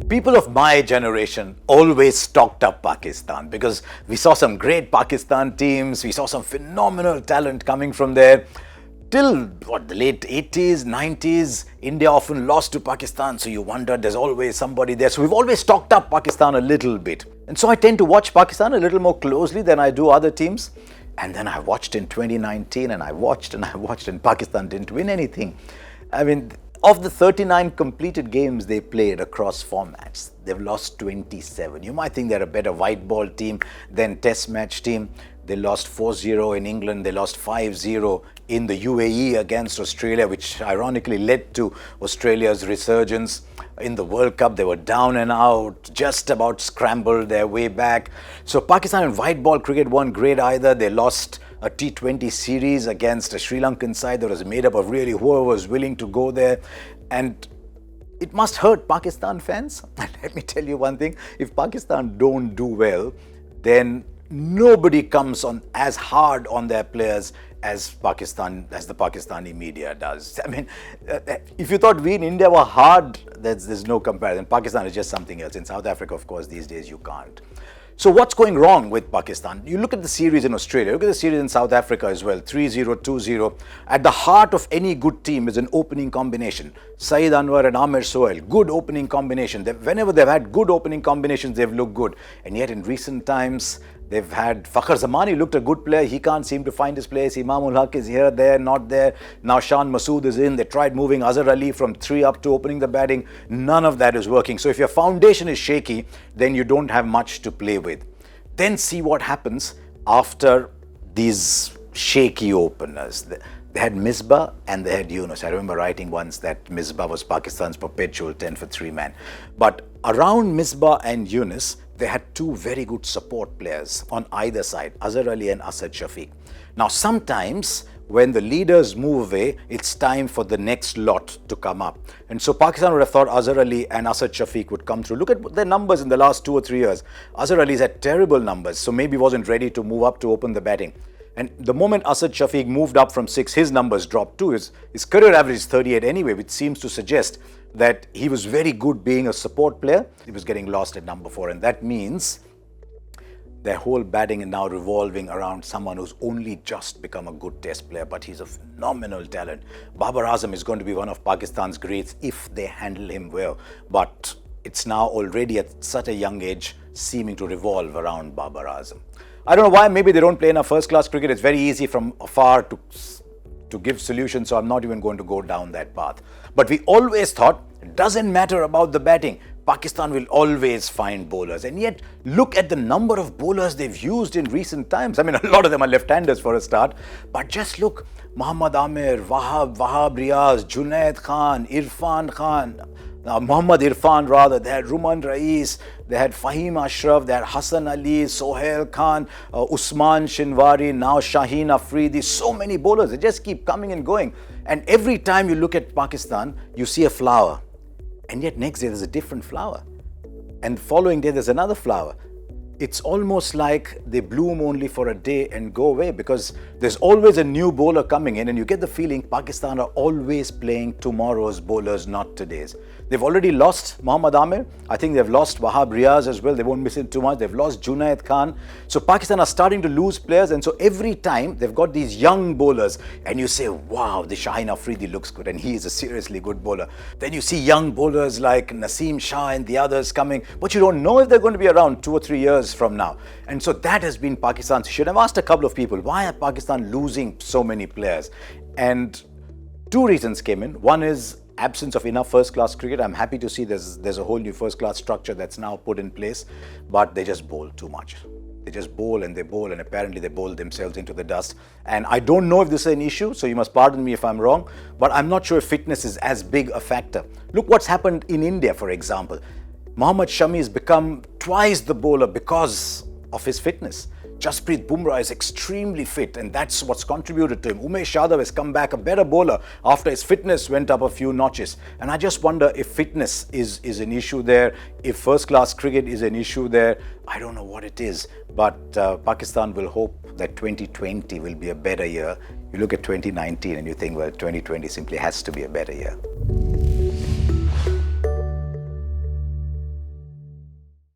People of my generation always stocked up Pakistan because we saw some great Pakistan teams, we saw some phenomenal talent coming from there. Till the late 80s, 90s, India often lost to Pakistan, so you wondered there's always somebody there. So we've always stocked up Pakistan a little bit. And so I tend to watch Pakistan a little more closely than I do other teams. And then I watched in 2019 and I watched and Pakistan didn't win anything. I mean, of the 39 completed games they played across formats, they've lost 27. You might think they're a better white ball team than test match team. They lost 4-0 in England, they lost 5-0 in the UAE against Australia, which ironically led to Australia's resurgence. In the World Cup, they were down and out, just about scrambled their way back. So Pakistan in white ball cricket weren't great either. They lost a T20 series against a Sri Lankan side that was made up of really whoever was willing to go there. And it must hurt Pakistan fans. And let me tell you one thing, if Pakistan don't do well, then nobody comes on as hard on their players as the Pakistani media does. I mean, if you thought we in India were hard, there's no comparison. Pakistan is just something else. In South Africa, of course, these days you can't. So what's going wrong with Pakistan? You look at the series in Australia, look at the series in South Africa as well, 3-0, 2-0. At the heart of any good team is an opening combination. Saeed Anwar and Amir Sohail, good opening combination. Whenever they've had good opening combinations, they've looked good. And yet in recent times, they've had Fakhar Zamani looked a good player. He can't seem to find his place. Imamul Haq is here, there, not there. Now Shan Masood is in. They tried moving Azhar Ali from 3 up to opening the batting. None of that is working. So if your foundation is shaky, then you don't have much to play with. Then see what happens after these shaky openers. They had Misbah and they had Yunus. I remember writing once that Misbah was Pakistan's perpetual 10 for 3 man. But around Misbah and Yunus, they had two very good support players on either side, Azhar Ali and Asad Shafiq. Now sometimes when the leaders move away, it's time for the next lot to come up. And so Pakistan would have thought Azhar Ali and Asad Shafiq would come through. Look at their numbers in the last 2 or 3 years. Azhar Ali's had terrible numbers, so maybe wasn't ready to move up to open the batting. And the moment Asad Shafiq moved up from 6, his numbers dropped too. His career average is 38 anyway, which seems to suggest that he was very good being a support player. He was getting lost at number 4, and that means their whole batting is now revolving around someone who's only just become a good test player, but he's a phenomenal talent. Babar Azam is going to be one of Pakistan's greats if they handle him well, but it's now already at such a young age seeming to revolve around Babar Azam. I don't know why, maybe they don't play enough first-class cricket. It's very easy from afar to give solutions, so I'm not even going to go down that path. But we always thought, it doesn't matter about the batting. Pakistan will always find bowlers. And yet, look at the number of bowlers they've used in recent times. I mean, a lot of them are left-handers for a start. But just look, Muhammad Amir, Wahab Riaz, Junaid Khan, Irfan Khan, Muhammad Irfan rather, they had Ruman Rais, they had Fahim Ashraf, they had Hassan Ali, Sohail Khan, Usman Shinwari, now Shaheen Afridi, so many bowlers, they just keep coming and going. And every time you look at Pakistan, you see a flower. And yet next day there's a different flower. And following day there's another flower. It's almost like they bloom only for a day and go away because there's always a new bowler coming in and you get the feeling Pakistan are always playing tomorrow's bowlers, not today's. They've already lost Muhammad Amir. I think they've lost Wahab Riaz as well. They won't miss it too much. They've lost Junaid Khan. So Pakistan are starting to lose players, and so every time they've got these young bowlers and you say, wow, the Shaheen Afridi looks good and he is a seriously good bowler. Then you see young bowlers like Naseem Shah and the others coming, but you don't know if they're going to be around 2 or 3 years from now. And so that has been Pakistan's issue. I've asked a couple of people, why are Pakistan losing so many players? And 2 reasons came in. One is absence of enough first-class cricket. I'm happy to see there's a whole new first-class structure that's now put in place, but they just bowl too much. They just bowl and apparently they bowl themselves into the dust. And I don't know if this is an issue, so you must pardon me if I'm wrong, but I'm not sure if fitness is as big a factor. Look what's happened in India, for example. Mohammad Shami has become twice the bowler because of his fitness. Jasprit Bumrah is extremely fit, and that's what's contributed to him. Umesh Yadav has come back a better bowler after his fitness went up a few notches. And I just wonder if fitness is an issue there, if first-class cricket is an issue there. I don't know what it is, but Pakistan will hope that 2020 will be a better year. You look at 2019 and you think, well, 2020 simply has to be a better year.